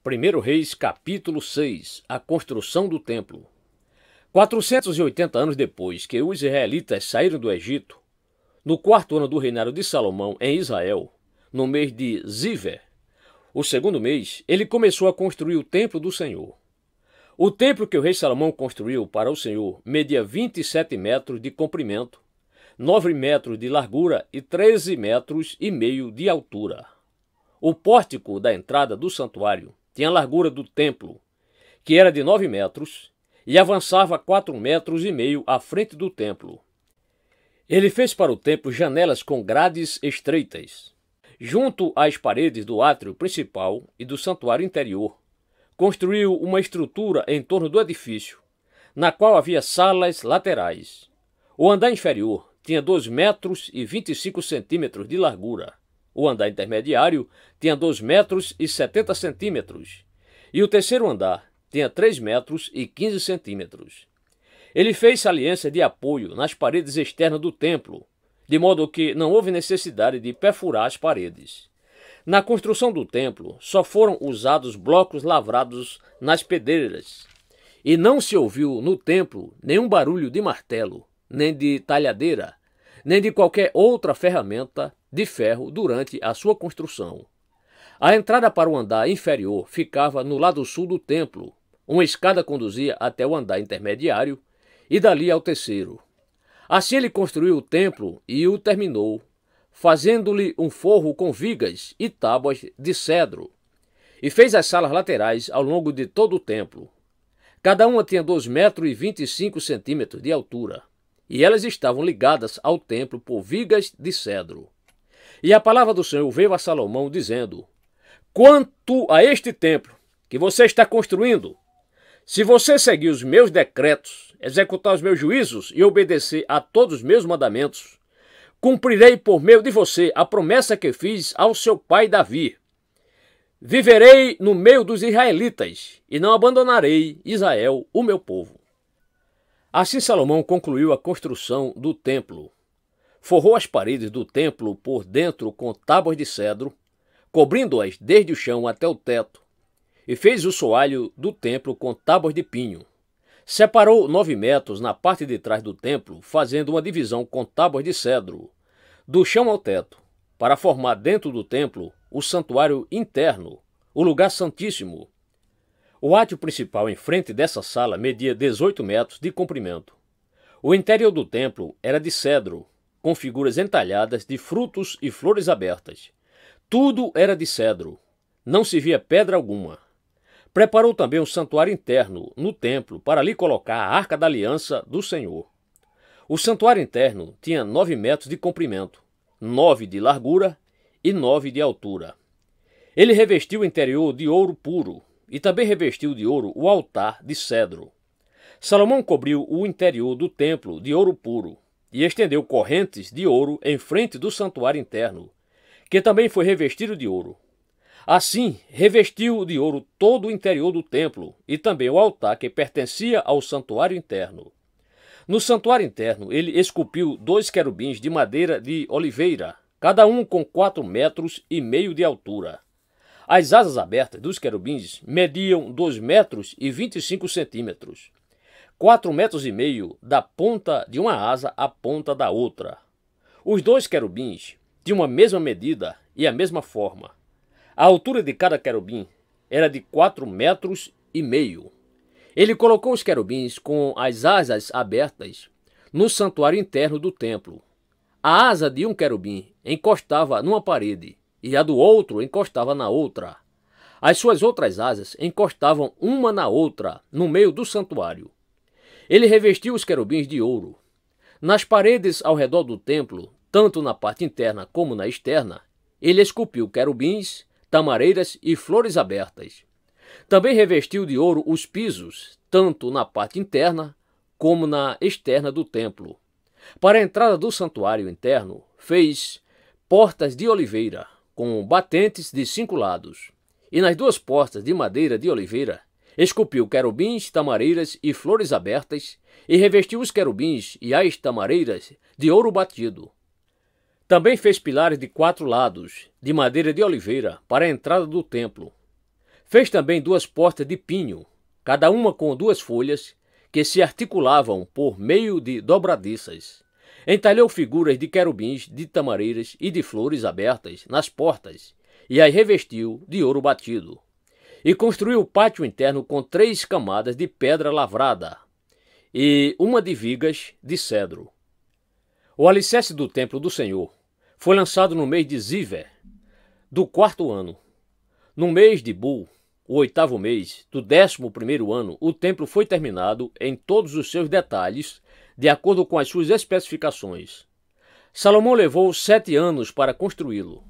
1 Reis, capítulo 6, a construção do templo. 480 anos depois que os israelitas saíram do Egito, no quarto ano do reinado de Salomão em Israel, no mês de Ziver, o segundo mês, ele começou a construir o templo do Senhor. O templo que o rei Salomão construiu para o Senhor media 27 metros de comprimento, 9 metros de largura e 13 metros e meio de altura. O pórtico da entrada do santuário tinha a largura do templo, que era de 9 metros, e avançava 4 metros e meio à frente do templo. Ele fez para o templo janelas com grades estreitas. Junto às paredes do átrio principal e do santuário interior, construiu uma estrutura em torno do edifício, na qual havia salas laterais. O andar inferior tinha 2 metros e 25 centímetros de largura. O andar intermediário tinha 2 metros e 70 centímetros. E o terceiro andar tinha 3 metros e 15 centímetros. Ele fez saliência de apoio nas paredes externas do templo, de modo que não houve necessidade de perfurar as paredes. Na construção do templo, só foram usados blocos lavrados nas pedreiras, e não se ouviu no templo nenhum barulho de martelo, nem de talhadeira, nem de qualquer outra ferramenta de ferro durante a sua construção. A entrada para o andar inferior ficava no lado sul do templo. Uma escada conduzia até o andar intermediário e dali ao terceiro. Assim ele construiu o templo e o terminou, fazendo-lhe um forro com vigas e tábuas de cedro, e fez as salas laterais ao longo de todo o templo. Cada uma tinha 2 metros e 25 centímetros de altura, e elas estavam ligadas ao templo por vigas de cedro. E a palavra do Senhor veio a Salomão, dizendo: quanto a este templo que você está construindo, se você seguir os meus decretos, executar os meus juízos e obedecer a todos os meus mandamentos, cumprirei por meio de você a promessa que fiz ao seu pai Davi. Viverei no meio dos israelitas e não abandonarei Israel, o meu povo. Assim Salomão concluiu a construção do templo. Forrou as paredes do templo por dentro com tábuas de cedro, cobrindo-as desde o chão até o teto, e fez o soalho do templo com tábuas de pinho. Separou 9 metros na parte de trás do templo, fazendo uma divisão com tábuas de cedro, do chão ao teto, para formar dentro do templo o santuário interno, o lugar santíssimo. O átrio principal em frente dessa sala media 18 metros de comprimento. O interior do templo era de cedro, com figuras entalhadas de frutos e flores abertas. Tudo era de cedro, não se via pedra alguma. Preparou também um santuário interno no templo para ali colocar a arca da aliança do Senhor. O santuário interno tinha 9 metros de comprimento, 9 de largura e 9 de altura. Ele revestiu o interior de ouro puro e também revestiu de ouro o altar de cedro. Salomão cobriu o interior do templo de ouro puro e estendeu correntes de ouro em frente do santuário interno, que também foi revestido de ouro. Assim, revestiu de ouro todo o interior do templo e também o altar que pertencia ao santuário interno. No santuário interno, ele esculpiu 2 querubins de madeira de oliveira, cada um com 4 metros e meio de altura. As asas abertas dos querubins mediam 2 metros e 25 centímetros, 4 metros e meio da ponta de uma asa à ponta da outra. Os 2 querubins tinham a mesma medida e a mesma forma. A altura de cada querubim era de 4 metros e meio. Ele colocou os querubins com as asas abertas no santuário interno do templo. A asa de um querubim encostava numa parede e a do outro encostava na outra. As suas outras asas encostavam uma na outra no meio do santuário. Ele revestiu os querubins de ouro. Nas paredes ao redor do templo, tanto na parte interna como na externa, ele esculpiu querubins, tamareiras e flores abertas. Também revestiu de ouro os pisos, tanto na parte interna como na externa do templo. Para a entrada do santuário interno, fez portas de oliveira, com batentes de 5 lados. E nas 2 portas de madeira de oliveira, esculpiu querubins, tamareiras e flores abertas, e revestiu os querubins e as tamareiras de ouro batido. Também fez pilares de 4 lados, de madeira de oliveira, para a entrada do templo. Fez também 2 portas de pinho, cada uma com 2 folhas, que se articulavam por meio de dobradiças. Entalhou figuras de querubins, de tamareiras e de flores abertas nas portas, e as revestiu de ouro batido. E construiu o pátio interno com 3 camadas de pedra lavrada, e uma de vigas de cedro. O alicerce do templo do Senhor foi lançado no mês de Ziver, do 4º ano. No mês de Bul, o 8º mês, do 11º ano, o templo foi terminado em todos os seus detalhes, de acordo com as suas especificações. Salomão levou 7 anos para construí-lo.